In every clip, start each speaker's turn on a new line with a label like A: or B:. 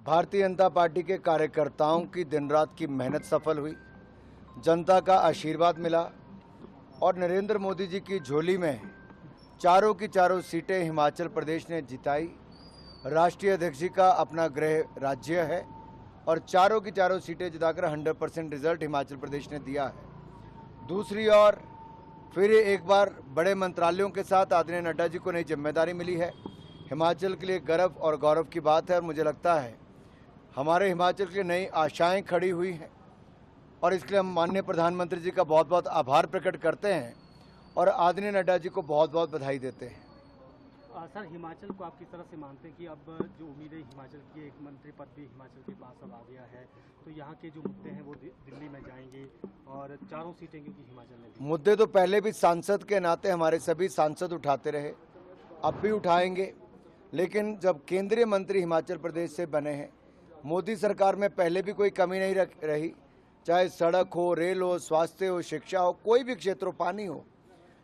A: Bharatiya Janata party के कार्यकर्ताओं की दिन रात की मेहनत सफल हुई, जनता का आशीर्वाद मिला और नरेंद्र मोदी जी की झोली में चारों की चारों सीटें हिमाचल प्रदेश ने जिताई। राष्ट्रीय अध्यक्ष जी का अपना गृह राज्य है और चारों की चारों सीटें जिताकर 100% रिजल्ट हिमाचल प्रदेश ने दिया है। दूसरी ओर फिर एक बार बड़े मंत्रालयों के साथ आदरणीय नड्डा जी को नई जिम्मेदारी मिली है। हिमाचल के लिए गर्व और गौरव की बात है और मुझे लगता है हमारे हिमाचल के लिए नई आशाएं खड़ी हुई हैं और इसके लिए हम माननीय प्रधानमंत्री जी का बहुत बहुत आभार प्रकट करते हैं और आदरणीय नड्डा जी को बहुत बहुत बधाई देते हैं।
B: सर, हिमाचल को आप किस तरह से मानते हैं कि अब जो उम्मीद है हिमाचल की एक मंत्री पद भी हिमाचल के पास अब आ गया है, तो यहाँ के जो मुद्दे हैं वो दिल्ली में जाएंगे और चारों सीटें क्योंकि हिमाचल में
A: मुद्दे तो पहले भी सांसद के नाते हमारे सभी सांसद उठाते रहे, अब भी उठाएंगे, लेकिन जब केंद्रीय मंत्री हिमाचल प्रदेश से बने हैं, मोदी सरकार में पहले भी कोई कमी नहीं रही, चाहे सड़क हो, रेल हो, स्वास्थ्य हो, शिक्षा हो, कोई भी क्षेत्र हो, पानी हो,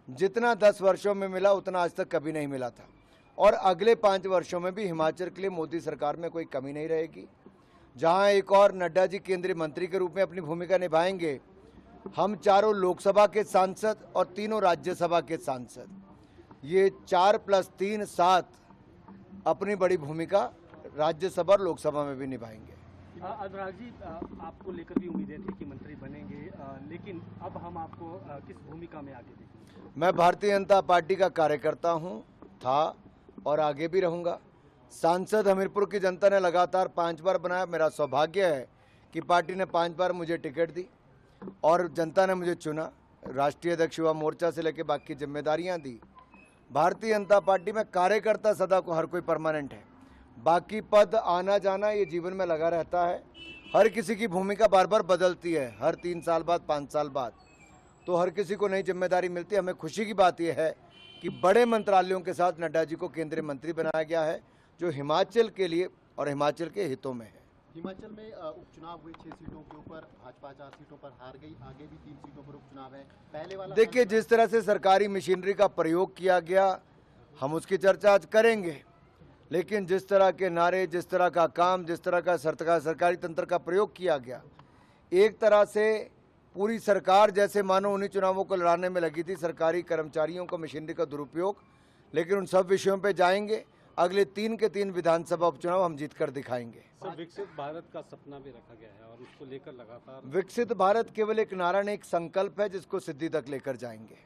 A: जितना 10 वर्षों में मिला उतना आज तक कभी नहीं मिला था और अगले 5 वर्षों में भी हिमाचल के लिए मोदी सरकार में कोई कमी नहीं रहेगी। जहां एक और नड्डा जी केंद्रीय मंत्री के रूप में अपनी भूमिका निभाएंगे, हम चारों लोकसभा के सांसद और तीनों राज्यसभा के सांसद, ये 4+3 7 अपनी बड़ी भूमिका राज्यसभा और लोकसभा में भी निभाएंगे।
B: अनुराग जी, आपको लेकर भी उम्मीदें थी कि मंत्री बनेंगे, लेकिन अब हम आपको किस भूमिका में आगे देखेंगे?
A: मैं भारतीय जनता पार्टी का कार्यकर्ता हूं, था और आगे भी रहूंगा। सांसद हमीरपुर की जनता ने लगातार 5 बार बनाया। मेरा सौभाग्य है कि पार्टी ने 5 बार मुझे टिकट दी और जनता ने मुझे चुना। राष्ट्रीय अध्यक्ष युवा मोर्चा से लेकर बाकी जिम्मेदारियां दी। भारतीय जनता पार्टी में कार्यकर्ता सदा को हर कोई परमानेंट है, बाकी पद आना जाना ये जीवन में लगा रहता है। हर किसी की भूमिका बार बार बदलती है, हर 3 साल बाद, 5 साल बाद, तो हर किसी को नई जिम्मेदारी मिलती है। हमें खुशी की बात यह है कि बड़े मंत्रालयों के साथ नड्डा जी को केंद्रीय मंत्री बनाया गया है, जो हिमाचल के लिए और हिमाचल के हितों में है।
C: हिमाचल में उपचुनाव हुए 6 सीटों के ऊपर, भाजपा 4 सीटों पर हार गई, आगे भी 3 सीटों पर उपचुनाव है। पहले वाला
A: देखिए, जिस तरह से सरकारी मशीनरी का प्रयोग किया गया, हम उसकी चर्चा आज करेंगे, लेकिन जिस तरह के नारे, जिस तरह का काम, जिस तरह का सरकारी तंत्र का प्रयोग किया गया, एक तरह से पूरी सरकार जैसे मानो उन्हीं चुनावों को लड़ाने में लगी थी, सरकारी कर्मचारियों को मशीनरी का दुरुपयोग। लेकिन उन सब विषयों पे जाएंगे। अगले 3 के 3 विधानसभा उपचुनाव हम जीत कर दिखाएंगे।
B: सर, विकसित भारत का सपना भी रखा गया है और उसको लेकर लगातार
A: विकसित भारत केवल एक नारा नहीं, एक संकल्प है जिसको सिद्धि तक लेकर जाएंगे।